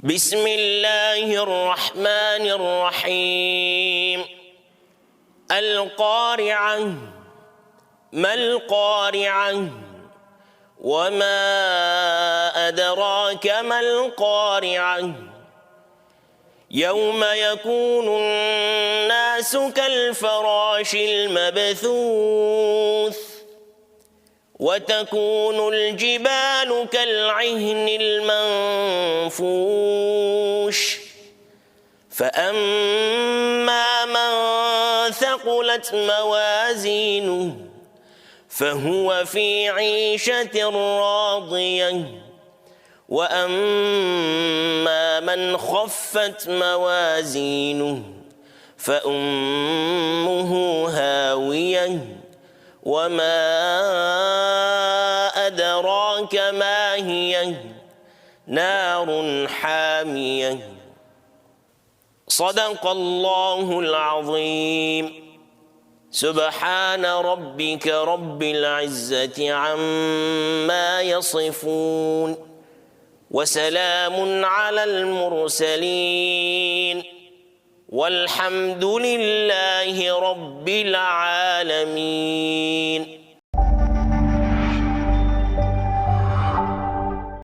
بسم الله الرحمن الرحيم. القارعة. ما القارعة؟ وما أدراك ما القارعة؟ يوم يكون الناس كالفراش المبثوث وتكون الجبال كالعهن المنفوش فأما من ثقلت موازينه فهو في عيشة راضية وأما من خفت موازينه فأمه هاوية وما أدراك ما هي نار حامية. صدق الله العظيم. سبحان ربك رب العزة عما يصفون وسلام على المرسلين والحمد لله رب العالمين.